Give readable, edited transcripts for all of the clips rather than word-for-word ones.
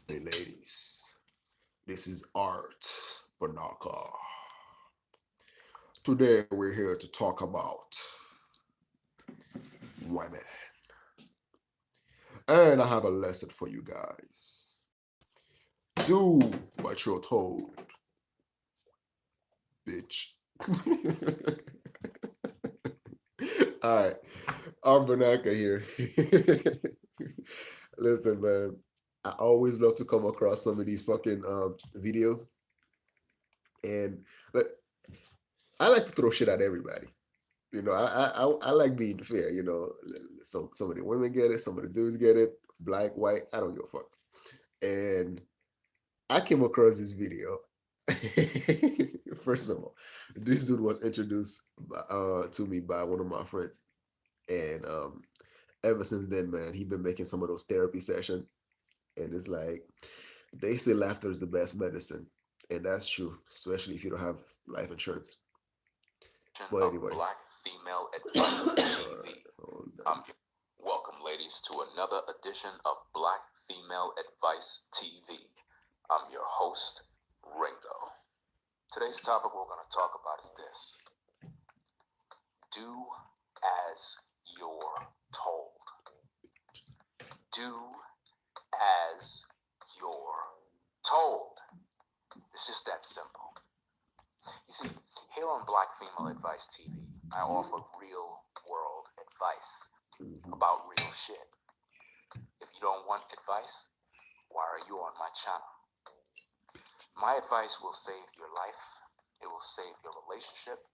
Hey, ladies, this is Art Banaka. Today, we're here to talk about women. And I have a lesson for you guys. Do what you're told, bitch. All right, I'm Banaka here. Listen, man, I always love to come across some of these fucking videos, and like, I like to throw shit at everybody. I like being fair. So some of the women get it, some of the dudes get it, black, white. I don't give a fuck. And I came across this video. First of all, this dude was introduced to me by one of my friends, and ever since then, man, he been making some of those therapy sessions, and it's like they say laughter is the best medicine, and that's true, especially if you don't have life insurance. But anyway, Black Female Advice TV. Welcome, ladies, to another edition of Black Female Advice TV. I'm your host, Ringo. Today's topic we're going to talk about is this: do as you're told. Do as you're told. It's just that simple. You see, here on Black Female Advice TV, I offer real world advice about real shit. If you don't want advice, why are you on my channel? My advice will save your life. It will save your relationship.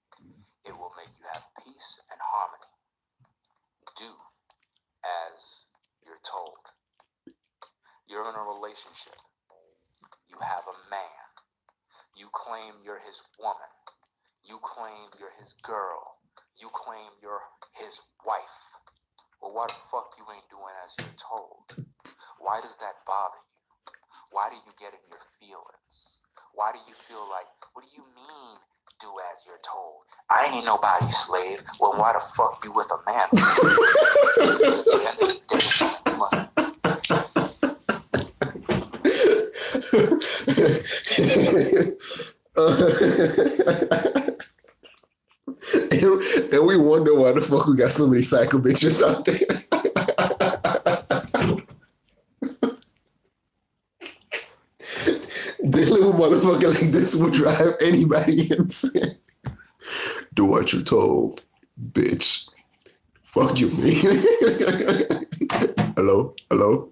It will make you have peace and harmony. Do as you're told. You're in a relationship. You have a man. You claim you're his woman. You claim you're his girl. You claim you're his wife. Well, why the fuck you ain't doing as you're told? Why does that bother you? Why do you get in your feelings? Why do you feel like, what do you mean, do as you're told? I ain't nobody's slave. Well, why the fuck you with a man? At the end of the day, you must... and we wonder why the fuck we got so many psycho bitches out there. Dealing with motherfucker like this will drive anybody insane. Do what you're told, bitch. Fuck you, man. Hello? Hello?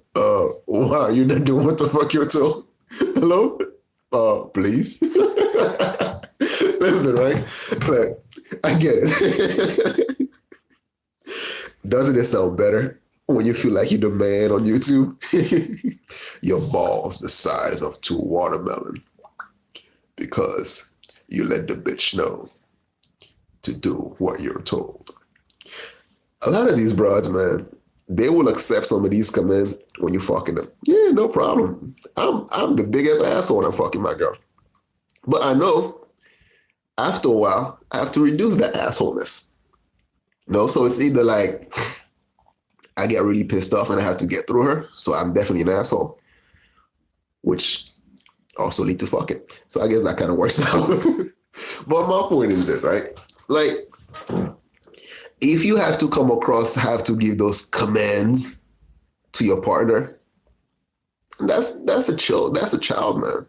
Wow, you're not doing what the fuck you're told? Hello? Please? Listen, right? Look, I get it. Doesn't it sound better when you feel like you're the man on YouTube? Your balls the size of two watermelon because you let the bitch know to do what you're told. A lot of these broads, man, they will accept some of these commands when you're fucking them. Yeah, no problem. I'm the biggest asshole when I'm fucking my girl. But I know after a while, I have to reduce that assholeness. So it's either like I get really pissed off and I have to get through her, so I'm definitely an asshole, which also lead to fucking. So I guess that kind of works out. But my point is this, right? Like, if you have to have to give those commands to your partner, that's a child, man.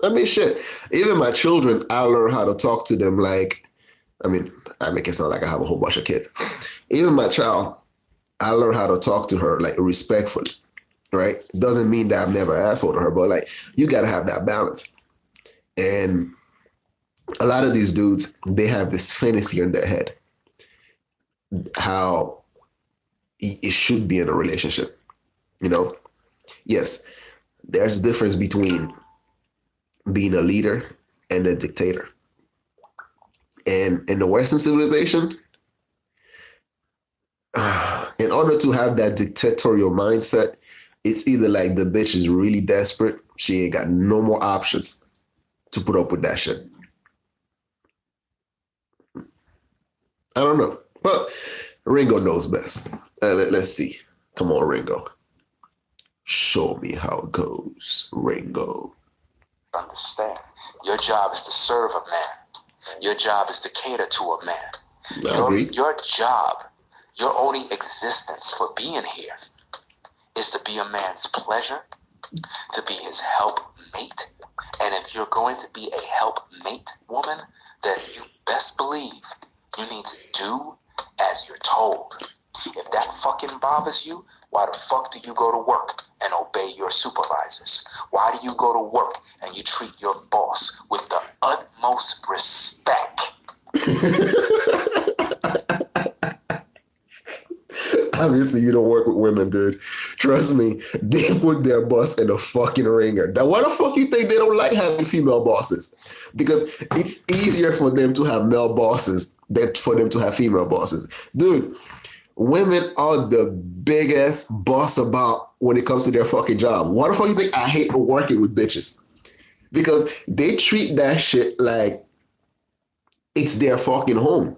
I mean, shit. Even my children, I learn how to talk to them like, I make it sound like I have a whole bunch of kids. Even my child, I learn how to talk to her like respectfully, right? Doesn't mean that I'm never an asshole to her, but like you gotta have that balance. And a lot of these dudes, they have this fantasy in their head how it should be in a relationship. Yes, there's a difference between being a leader and a dictator. And in the Western civilization, in order to have that dictatorial mindset, it's either like the bitch is really desperate, she ain't got no more options to put up with that shit. I don't know. But Ringo knows best. Let's see. Come on, Ringo. Show me how it goes, Ringo. Understand. Your job is to serve a man. Your job is to cater to a man. Your job, your only existence for being here is to be a man's pleasure, to be his helpmate. And if you're going to be a helpmate woman, then you best believe you need to do as you're told. If that fucking bothers you, why the fuck do you go to work and obey your supervisors? Why do you go to work and you treat your boss with the utmost respect? Obviously, you don't work with women, dude. Trust me, they put their boss in a fucking ringer. Now, why the fuck you think they don't like having female bosses? Because it's easier for them to have male bosses than for them to have female bosses. Dude, women are the biggest boss about when it comes to their fucking job. Why the fuck you think I hate working with bitches? Because they treat that shit like it's their fucking home.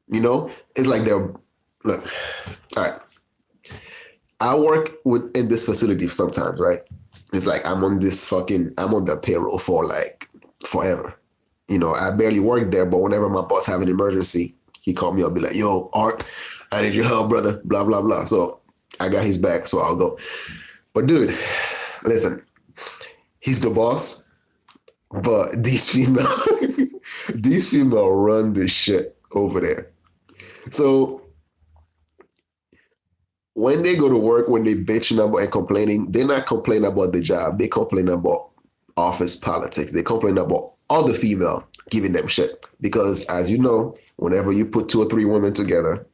You know? It's like they're, look, all right. I work in this facility sometimes, right? It's like I'm on the payroll for like forever. You know, I barely work there, but whenever my boss have an emergency, he called me up, be like, yo, Art, I need your help, brother, blah, blah, blah. So I got his back, so I'll go. But dude, listen, he's the boss, but these female run this shit over there. So when they go to work, when they bitching about and complaining, they're not complaining about the job. They complain about office politics. They complain about other female giving them shit. Because as you know, whenever you put 2 or 3 women together,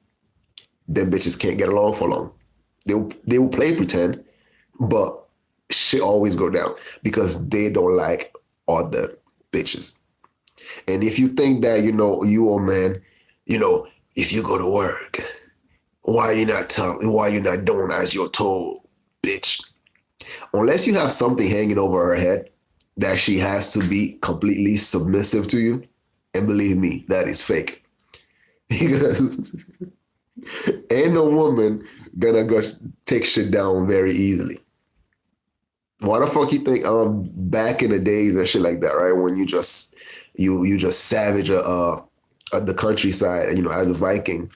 them bitches can't get along for long. They will play pretend, but shit always go down because they don't like other bitches. And if you think that, you know, you old man, you know, if you go to work, why you not doing as you're told, bitch? Unless you have something hanging over her head that she has to be completely submissive to you, and believe me, that is fake. Because ain't no woman gonna go take shit down very easily. Why the fuck you think back in the days and shit like that, right? When you just savage the countryside, you know, as a Viking.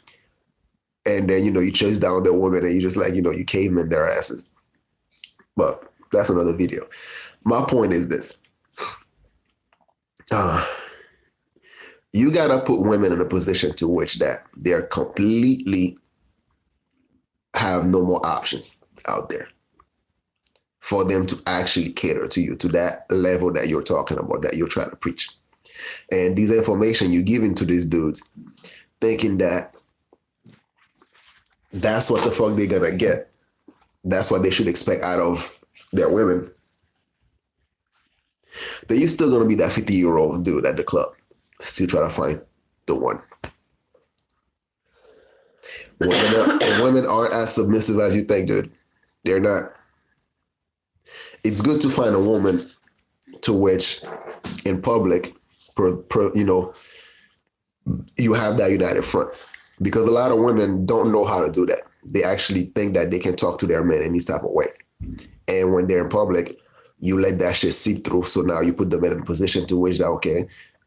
And then, you know, you chase down their woman and you just like, you know, you cavemen their asses. But that's another video. My point is this. You got to put women in a position to which that they're completely have no more options out there for them to actually cater to you to that level that you're talking about, that you're trying to preach. And these information you're giving to these dudes, thinking that that's what the fuck they're gonna get. That's what they should expect out of their women. Then you're still gonna be that 50-year-old dude at the club, still trying to find the one. Women aren't as submissive as you think, dude. They're not. It's good to find a woman to which, in public, you know, you have that united front. Because a lot of women don't know how to do that. They actually think that they can talk to their men in this type of way. And when they're in public, you let that shit seep through. So now you put them in a position to which that, okay,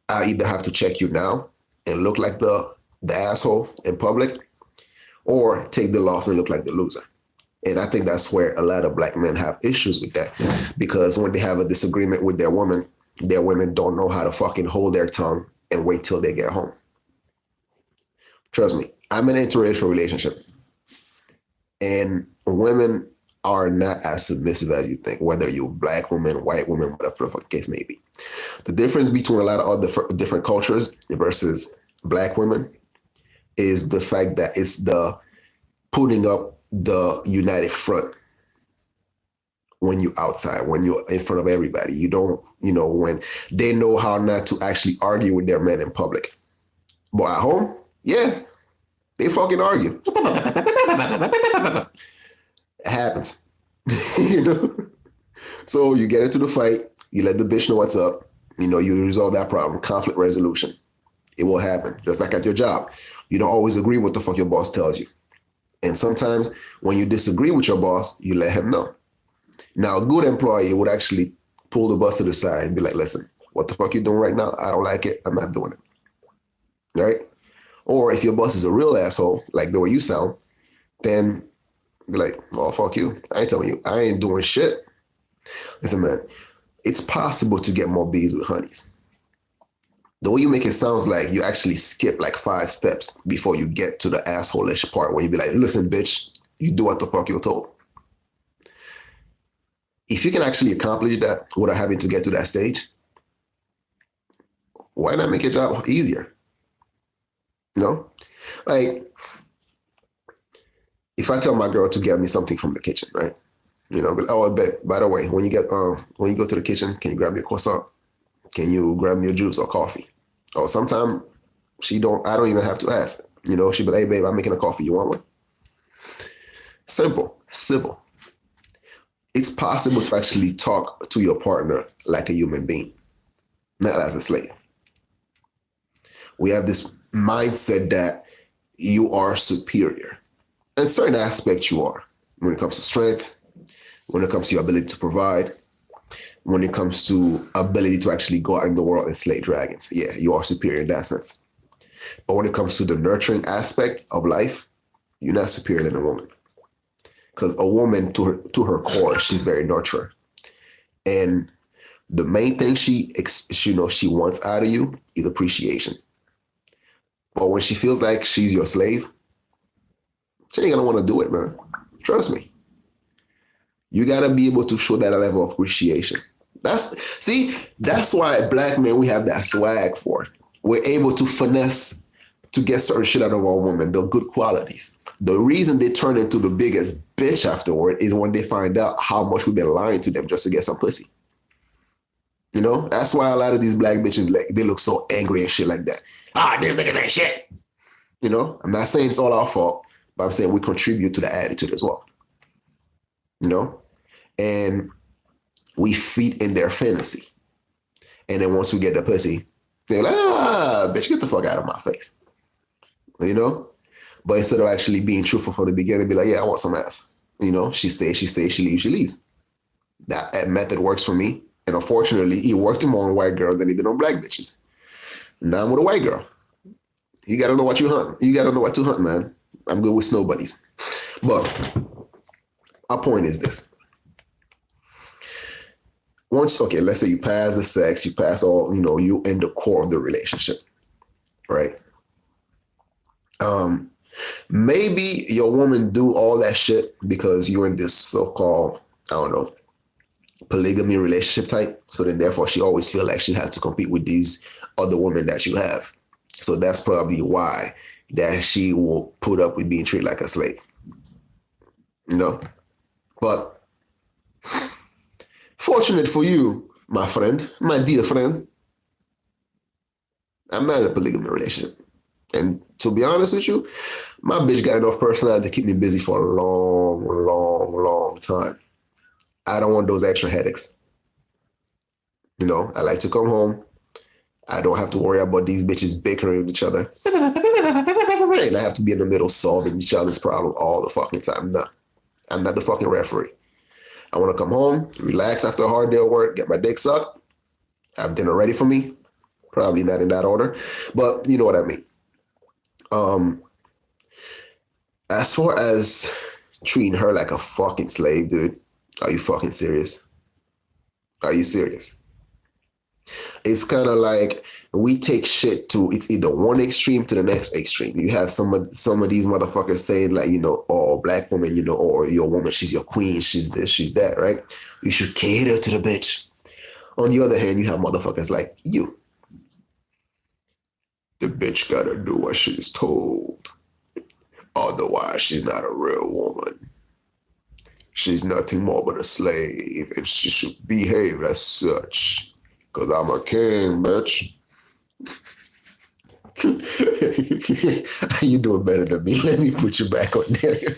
I either have to check you now and look like the asshole in public, or take the loss and look like the loser. And I think that's where a lot of black men have issues with that. Because when they have a disagreement with their women don't know how to fucking hold their tongue and wait till they get home. Trust me, I'm in an interracial relationship. And women are not as submissive as you think, whether you're black woman, white woman, whatever the fuck case may be. The difference between a lot of other different cultures versus black women is the fact that it's the putting up the united front when you're outside, when you're in front of everybody. You don't, you know, when they know how not to actually argue with their men in public. But at home, yeah, they fucking argue. It happens. You know? So you get into the fight, you let the bitch know what's up, you know, you resolve that problem, conflict resolution. It will happen, just like at your job. You don't always agree with what the fuck your boss tells you. And sometimes when you disagree with your boss, you let him know. Now, a good employee would actually pull the bus to the side and be like, listen, what the fuck you doing right now? I don't like it. I'm not doing it. Right? Or if your boss is a real asshole, like the way you sound, then be like, oh, fuck you. I ain't telling you. I ain't doing shit. Listen, man, it's possible to get more bees with honeys. The way you make it sounds like you actually skip like 5 steps before you get to the asshole-ish part where you be like, listen, bitch, you do what the fuck you're told. If you can actually accomplish that without having to get to that stage, why not make your job easier? You know? Like, if I tell my girl to get me something from the kitchen, right? You know, but, oh, I bet, by the way, when you go to the kitchen, can you grab me a croissant? Can you grab me a juice or coffee? Or sometimes I don't even have to ask. You know, she'll be like, hey, babe, I'm making a coffee. You want one? Simple, civil. It's possible to actually talk to your partner like a human being, not as a slave. We have this mindset that you are superior. In certain aspects, you are. When it comes to strength, when it comes to your ability to provide, when it comes to ability to actually go out in the world and slay dragons. Yeah, you are superior in that sense. But when it comes to the nurturing aspect of life, you're not superior than a woman. Because a woman, to her core, she's very nurturer. And the main thing she wants out of you is appreciation. But when she feels like she's your slave, she ain't gonna want to do it, man. Trust me. You gotta be able to show that level of appreciation. That's why black men, we have that swag for. We're able to finesse to get certain shit out of our women, the good qualities. The reason they turn into the biggest bitch afterward is when they find out how much we've been lying to them just to get some pussy. You know, that's why a lot of these black bitches, like, they look so angry and shit like that. These niggas ain't shit. You know, I'm not saying it's all our fault, but I'm saying we contribute to the attitude as well. You know, and we feed in their fantasy. And then once we get the pussy, they're like, bitch, get the fuck out of my face. You know? But instead of actually being truthful from the beginning, be like, yeah, I want some ass. You know, she stays, she leaves, she leaves. That method works for me. And unfortunately, it worked more on white girls than it did on black bitches. Now I'm with a white girl. You gotta know what you hunt. You gotta know what to hunt, man. I'm good with snow buddies. But our point is this. Let's say you pass the sex, you pass all, you in the core of the relationship, right? Maybe your woman do all that shit because you're in this so-called, I don't know, polygamy relationship type. So then therefore she always feel like she has to compete with these other women that you have. So that's probably why that she will put up with being treated like a slave. But fortunate for you, my friend, my dear friend, I'm not in a polygamy relationship. And to be honest with you, my bitch got enough personality to keep me busy for a long, long, long time. I don't want those extra headaches. I like to come home. I don't have to worry about these bitches bickering with each other. And I have to be in the middle solving each other's problem all the fucking time. No, I'm not the fucking referee. I want to come home, relax after a hard day of work, get my dick sucked, have dinner ready for me. Probably not in that order, but you know what I mean. As far as treating her like a fucking slave, dude, are you fucking serious? Are you serious? It's kind of like we take shit to, it's either one extreme to the next extreme. You have some of these motherfuckers saying like, oh, black woman, or your woman, she's your queen, she's this, she's that, right? You should cater to the bitch. On the other hand, you have motherfuckers like you. The bitch gotta do what she's told. Otherwise, she's not a real woman. She's nothing more but a slave, and she should behave as such. Because I'm a king, bitch. You doing better than me. Let me put you back on there.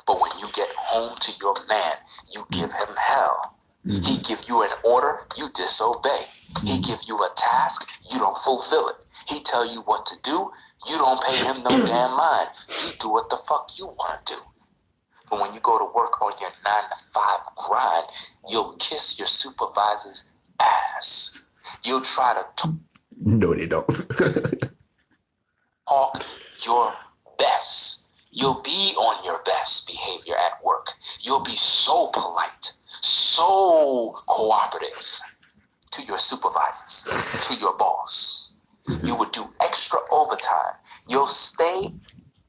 But when you get home to your man, you give him hell. Mm-hmm. He give you an order, you disobey. Mm-hmm. He give you a task, you don't fulfill it. He tell you what to do, you don't pay him no damn mind. You do what the fuck you want to do. But when you go to work on your 9-to-5 grind, you'll kiss your supervisor's ass. You'll try to No, they don't. talk your best. You'll be on your best behavior at work. You'll be so polite, so cooperative to your supervisors, to your boss. You would do extra overtime. You'll stay.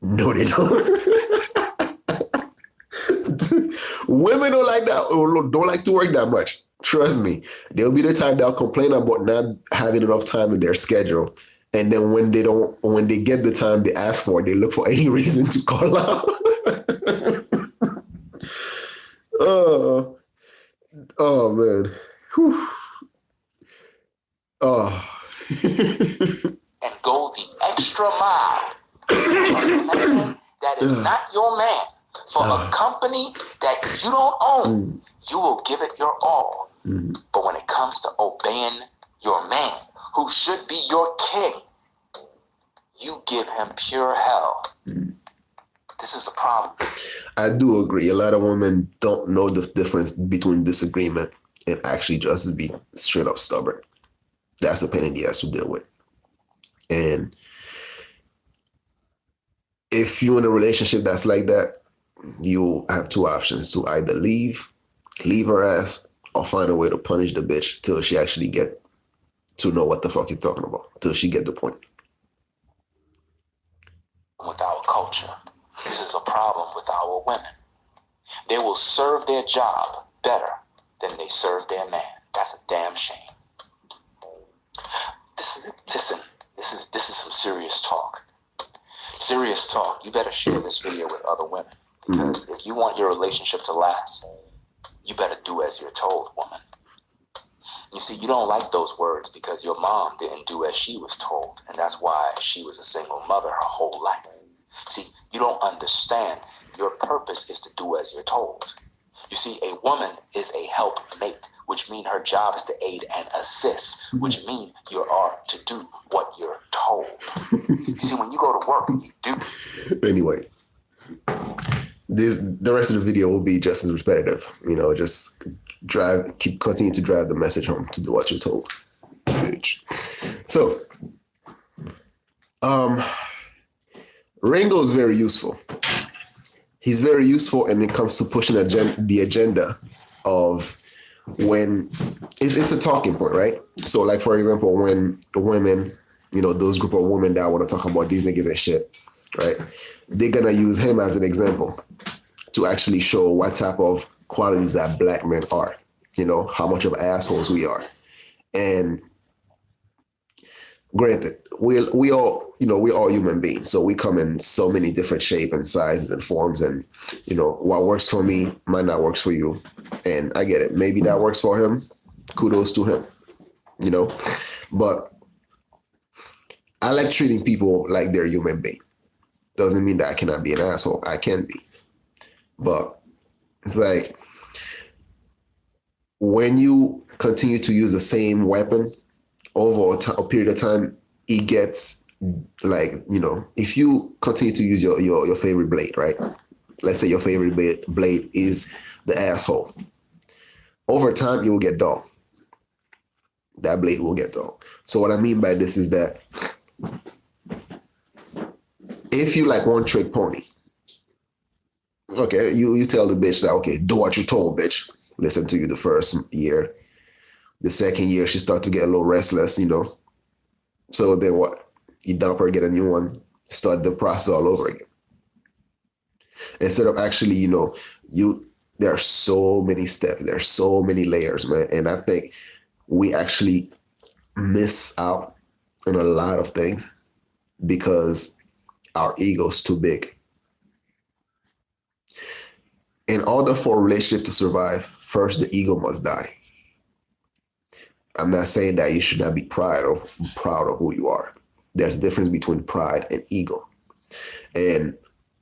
No, they don't. Women don't like that, or don't like to work that much. Trust me. There'll be the time they'll complain about not having enough time in their schedule. And then when they get the time they ask for, they look for any reason to call out. Oh man. Whew. Oh. And go the extra mile for a man that is not your man. For a company that you don't own, you will give it your all. But when it comes to obeying your man, who should be your king, you give him pure hell. This is a problem. I do agree. A lot of women don't know the difference between disagreement and actually just be straight up stubborn. That's a pain in the ass to deal with. And if you're in a relationship that's like that, you have two options: to either leave her ass, or find a way to punish the bitch till she actually get to know what the fuck you're talking about, till she get the point. With our culture, this is a problem with our women. They will serve their job better than they serve their man. That's a damn shame. Listen, this is some serious talk. Serious talk. You better share this video with other women. Because if you want your relationship to last, you better do as you're told, woman. You see, you don't like those words because your mom didn't do as she was told, and that's why she was a single mother her whole life. See, you don't understand. Your purpose is to do as you're told. You see, a woman is a helpmate, which means her job is to aid and assist, which means you are to do what you're told. You see, when you go to work, you do. Anyway, the rest of the video will be just as repetitive. Just continue to drive the message home to do what you're told, bitch. So, Ringo is very useful. He's very useful when it comes to pushing the agenda of when it's a talking point, right? So, like, for example, when the women, those group of women that want to talk about these niggas and shit, right? They're going to use him as an example to actually show what type of qualities that black men are, how much of assholes we are. And granted, we all, we're all human beings. So we come in so many different shapes and sizes and forms. And, what works for me might not work for you. And I get it. Maybe that works for him. Kudos to him, But I like treating people like they're human beings. Doesn't mean that I cannot be an asshole. I can be. But it's like when you continue to use the same weapon over a period of time, it gets like, if you continue to use your favorite blade, right? Let's say your favorite blade is the asshole. Over time, it will get dull. That blade will get dull. So what I mean by this is that if you like one trick pony, okay, you tell the bitch that, okay, do what you told, bitch. Listen to you the first year. The second year, she start to get a little restless, So then what? You dump her, get a new one, start the process all over again. Instead of actually, there are so many steps, there are so many layers, man. And I think we actually miss out on a lot of things because our ego's too big. In order for a relationship to survive, first the ego must die. I'm not saying that you should not be proud of who you are. There's a difference between pride and ego. And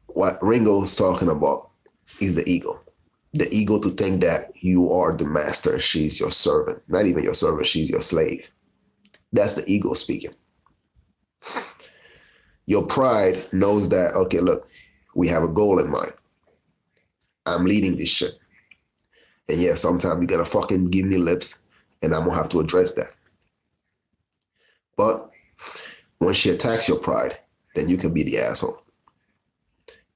what Ringo's talking about is the ego. The ego to think that you are the master, she's your servant. Not even your servant, she's your slave. That's the ego speaking. Your pride knows that, okay, look, we have a goal in mind. I'm leading this shit. And yeah, sometimes you're gonna fucking give me lips and I'm gonna have to address that. But when she attacks your pride, then you can be the asshole.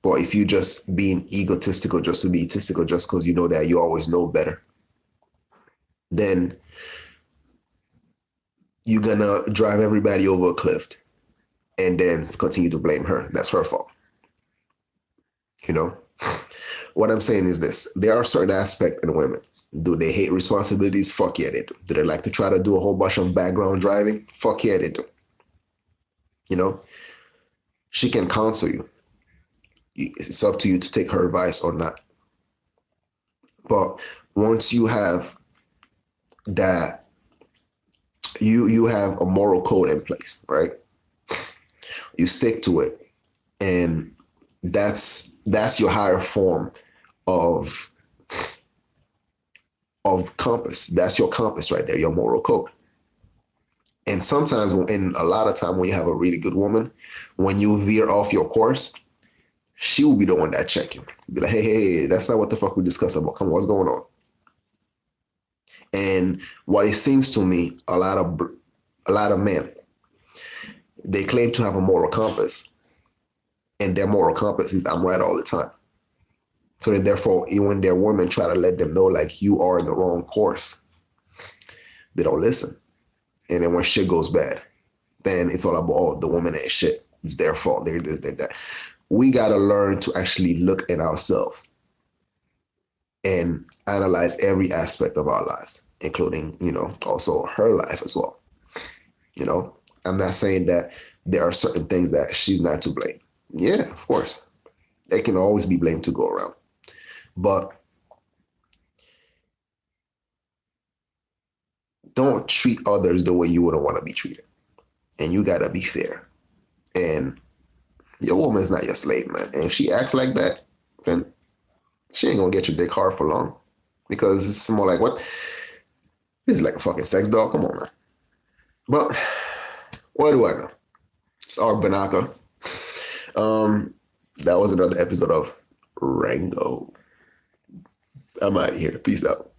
But if you just being egotistical just to be egotistical just because you know that you always know better, then you're gonna drive everybody over a cliff and then continue to blame her. That's her fault. You know? What I'm saying is this. There are certain aspects in women. Do they hate responsibilities? Fuck yeah, they do. Do they like to try to do a whole bunch of background driving? Fuck yeah, they do. You know? She can counsel you. It's up to you to take her advice or not. But once you have that, you have a moral code in place, right? You stick to it, and that's your higher form of compass. That's your compass right there, your moral code. And sometimes, and a lot of time, when you have a really good woman, when you veer off your course, she will be the one that check you. Be like, hey, that's not what the fuck we discussed about. Come on, what's going on? And what it seems to me, a lot of men, they claim to have a moral compass, and their moral compass is I'm right all the time. So that therefore, when their women try to let them know like you are in the wrong course, they don't listen. And then when shit goes bad, then it's all about the woman ain't shit. It's their fault. They're this, they're that. We gotta learn to actually look at ourselves and analyze every aspect of our lives, including, also her life as well. I'm not saying that there are certain things that she's not to blame. Yeah, of course. There can always be blame to go around. But don't treat others the way you wouldn't want to be treated. And you gotta be fair. And your woman's not your slave, man. And if she acts like that, then she ain't gonna get your dick hard for long. Because it's more like, what? This is like a fucking sex doll. Come on, man. But what do I know? It's our Banaka. That was another episode of Ringo. I'm out of here. Peace out.